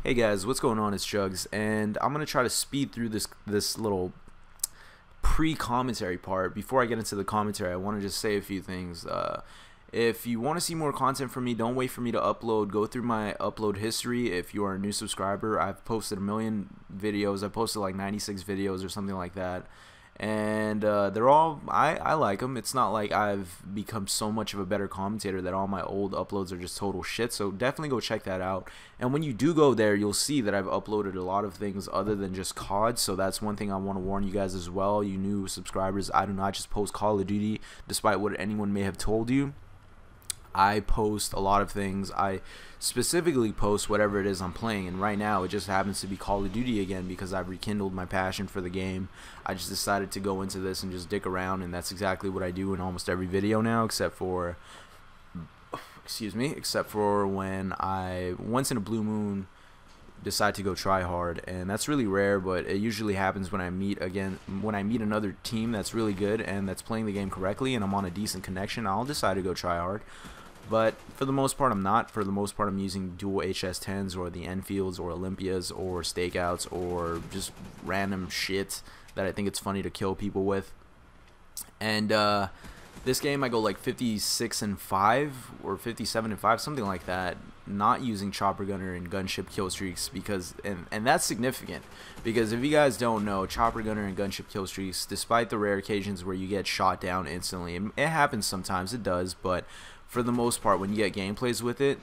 Hey guys, what's going on? It's Jugs, and I'm gonna try to speed through this little pre-commentary part. Before I get into the commentary, I want to just say a few things. If you want to see more content from me, don't wait for me to upload. Go through my upload history. If you are a new subscriber, I've posted a million videos. I posted like 96 videos or something like that, and they're all I like them. It's not like I've become so much of a better commentator that all my old uploads are just total shit. So definitely go check that out. And when you do go there, you'll see that I've uploaded a lot of things other than just COD. So that's one thing I want to warn you guys as well. You new subscribers, I do not just post Call of Duty, despite what anyone may have told you. I post a lot of things. I specifically post whatever it is I'm playing, and right now it just happens to be Call of Duty again because I've rekindled my passion for the game. I just decided to go into this and just dick around, and that's exactly what I do in almost every video now, except for except for when I once in a blue moon decide to go try hard, and that's really rare, but it usually happens when I meet another team that's really good and that's playing the game correctly and I'm on a decent connection. I'll decide to go try hard, but for the most part I'm not. For the most part I'm using dual HS10s or the Enfields or Olympias or stakeouts or just random shit that I think it's funny to kill people with. And this game I go like 56-5 or 57-5, something like that, not using chopper gunner and gunship kill streaks, because and that's significant, because if you guys don't know, chopper gunner and gunship kill streaks, despite the rare occasions where you get shot down instantly, it happens sometimes, it does, but for the most part when you get gameplays with it,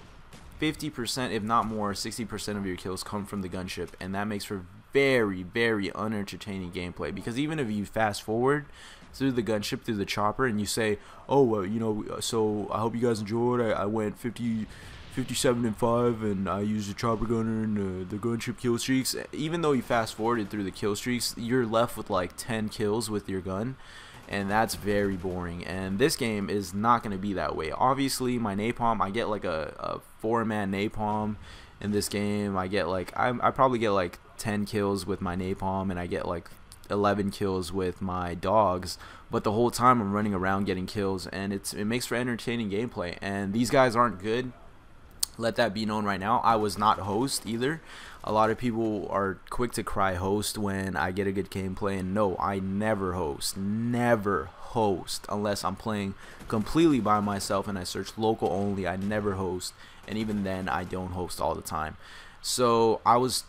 50% if not more, 60% of your kills come from the gunship, and that makes for very unentertaining gameplay, because even if you fast forward through the gunship, through the chopper, and you say, oh, you know, so I hope you guys enjoyed, I went 57-5 and I used the chopper gunner and the gunship kill streaks. Even though you fast forwarded through the kill streaks, you're left with like 10 kills with your gun, and that's very boring. And this game is not going to be that way. Obviously my napalm, I get like a 4-man napalm in this game. I get like I probably get like 10 kills with my napalm, and I get like 11 kills with my dogs, but the whole time I'm running around getting kills, and it makes for entertaining gameplay. And these guys aren't good, let that be known right now. I was not host either. A lot of people are quick to cry host when I get a good gameplay, and no, I never host unless I'm playing completely by myself and I search local only. I never host, and even then I don't host all the time. So I was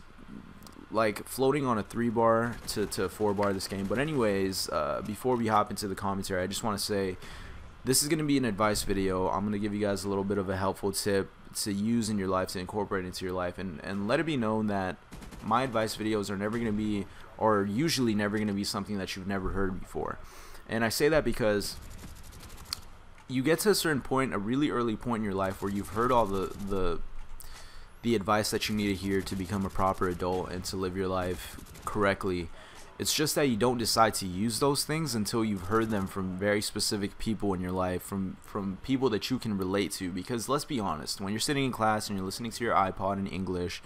like floating on a 3-bar to 4-bar this game. But anyways, before we hop into the commentary, I just want to say this is going to be an advice video. I'm going to give you guys a little bit of a helpful tip to use in your life, to incorporate into your life, and let it be known that my advice videos are never going to be, or usually never going to be, something that you've never heard before. And I say that because you get to a certain point, a really early point in your life, where you've heard all the advice that you need to hear to become a proper adult and to live your life correctly. It's just that you don't decide to use those things until you've heard them from very specific people in your life, from people that you can relate to. Because let's be honest, when you're sitting in class and you're listening to your iPod in English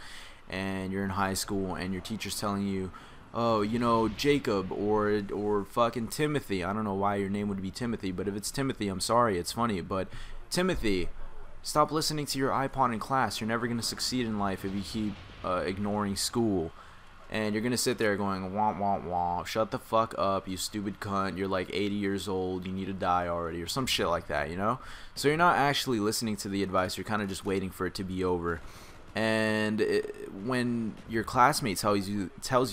and you're in high school and your teacher's telling you, oh, you know, Jacob or fucking Timothy, I don't know why your name would be Timothy, but if it's Timothy, I'm sorry, it's funny, but Timothy, stop listening to your iPod in class. You're never going to succeed in life if you keep ignoring school. And you're going to sit there going, wah, wah, wah, shut the fuck up, you stupid cunt. You're like 80 years old. You need to die already, or some shit like that, you know? So you're not actually listening to the advice. You're kind of just waiting for it to be over. And when your classmate tells you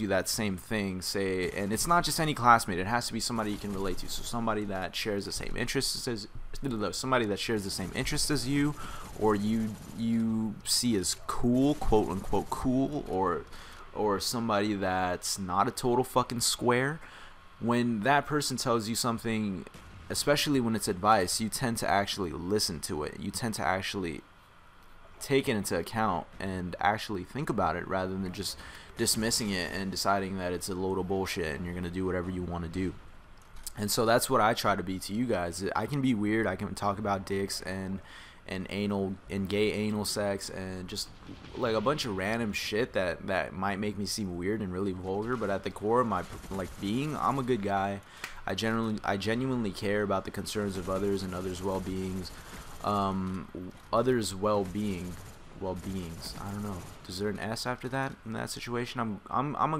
that same thing, say, and it's not just any classmate, it has to be somebody you can relate to. So somebody that shares the same interests as you, or you see as cool, quote unquote cool, or somebody that's not a total fucking square. When that person tells you something, especially when it's advice, you tend to actually listen to it. You tend to actually take it into account and actually think about it, rather than just dismissing it and deciding that it's a load of bullshit and you're gonna do whatever you want to do. And so that's what I try to be to you guys. I can be weird. I can talk about dicks and anal and gay anal sex and just like a bunch of random shit that might make me seem weird and really vulgar, but at the core of my being, I'm a good guy. I genuinely care about the concerns of others and others' well-being, beings. I don't know. Is there an S after that in that situation? I'm a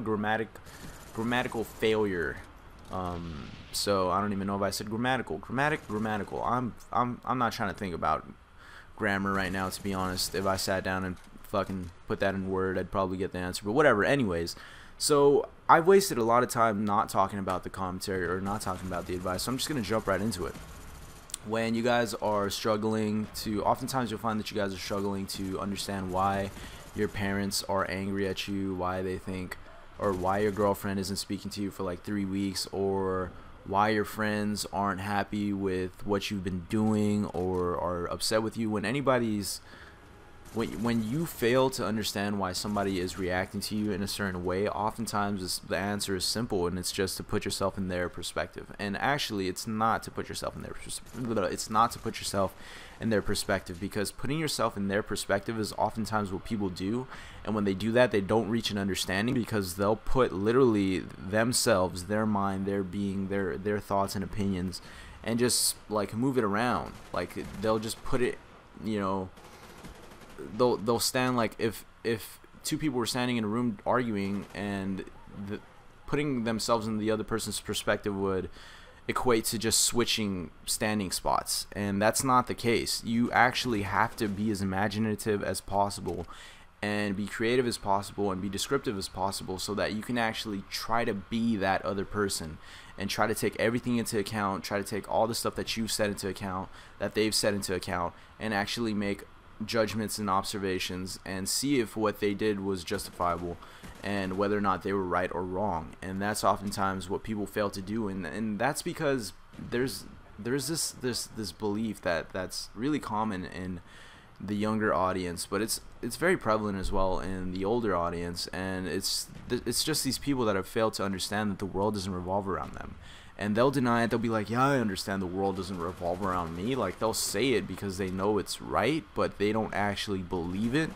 grammatical failure. So I don't even know if I said grammatical. I'm not trying to think about grammar right now, to be honest. If I sat down and fucking put that in Word, I'd probably get the answer. But whatever. Anyways, so I've wasted a lot of time not talking about the commentary or not talking about the advice. So I'm just gonna jump right into it. When you guys are struggling to, oftentimes you'll find that you guys are struggling to understand why your parents are angry at you, why they think, or why your girlfriend isn't speaking to you for like 3 weeks, or why your friends aren't happy with what you've been doing or are upset with you. When you fail to understand why somebody is reacting to you in a certain way, oftentimes the answer is simple, and it's just to put yourself in their perspective. And actually, it's not to put yourself in their perspective, because putting yourself in their perspective is oftentimes what people do. And when they do that, they don't reach an understanding, because they'll put literally themselves, their mind, their being, their thoughts and opinions, and just like move it around. Like they'll just put it, you know, they'll stand, like if two people were standing in a room arguing, and putting themselves in the other person's perspective would equate to just switching standing spots, and that's not the case. You actually have to be as imaginative as possible and be creative as possible and be descriptive as possible, so that you can actually try to be that other person and try to take everything into account, try to take all the stuff that you've said into account, that they've said into account, and actually make judgments and observations and see if what they did was justifiable and whether or not they were right or wrong. And that's oftentimes what people fail to do, and that's because there's this belief that's really common in the younger audience, but it's very prevalent as well in the older audience. And it's just these people that have failed to understand that the world doesn't revolve around them. And they'll deny it. They'll be like, yeah, I understand the world doesn't revolve around me. Like, they'll say it because they know it's right, but they don't actually believe it.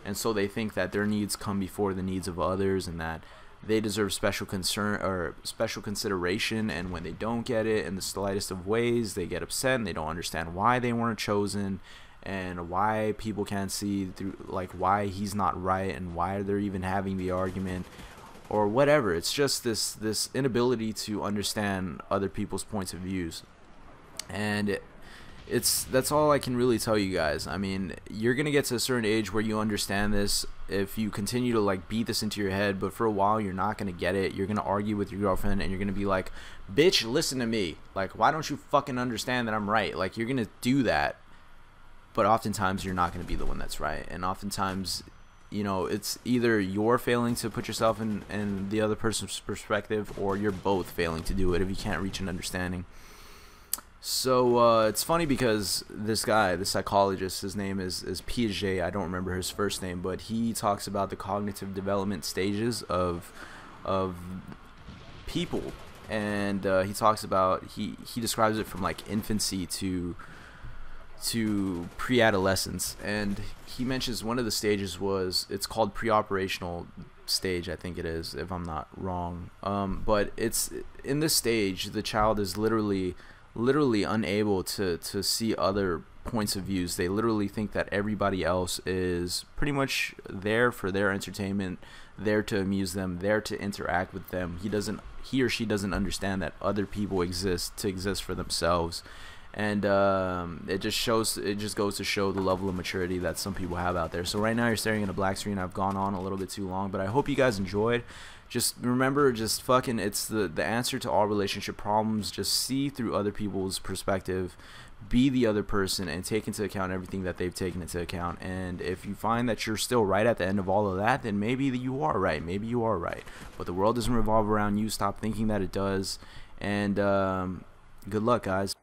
And so they think that their needs come before the needs of others, and that they deserve special concern or special consideration. And when they don't get it in the slightest of ways, they get upset, and they don't understand why they weren't chosen, and why people can't see through, like, why he's not right, and why they're even having the argument, or whatever. It's just this inability to understand other people's points of views. And that's all I can really tell you guys. I mean, you're gonna get to a certain age where you understand this if you continue to like beat this into your head, but for a while you're not gonna get it. You're gonna argue with your girlfriend, and you're gonna be like, bitch, listen to me, like, why don't you fucking understand that I'm right? Like, you're gonna do that, but oftentimes you're not gonna be the one that's right. And oftentimes, you know, it's either you're failing to put yourself in the other person's perspective, or you're both failing to do it if you can't reach an understanding. So it's funny because this guy, the psychologist, his name is Piaget. I don't remember his first name, but he talks about the cognitive development stages of people, and he talks about he describes it from like infancy to pre-adolescence. And he mentions one of the stages it's called pre-operational stage, I think it is, if I'm not wrong. But it's in this stage the child is literally unable to see other points of views. They literally think that everybody else is pretty much there for their entertainment, there to amuse them, there to interact with them. He or she doesn't understand that other people exist for themselves. And it just goes to show the level of maturity that some people have out there. So right now you're staring at a black screen. I've gone on a little bit too long, but I hope you guys enjoyed. Just remember, just fucking, it's the answer to all relationship problems. Just see through other people's perspective, be the other person, and take into account everything that they've taken into account. And if you find that you're still right at the end of all of that, then maybe you are right. Maybe you are right. But the world doesn't revolve around you. Stop thinking that it does. And good luck, guys.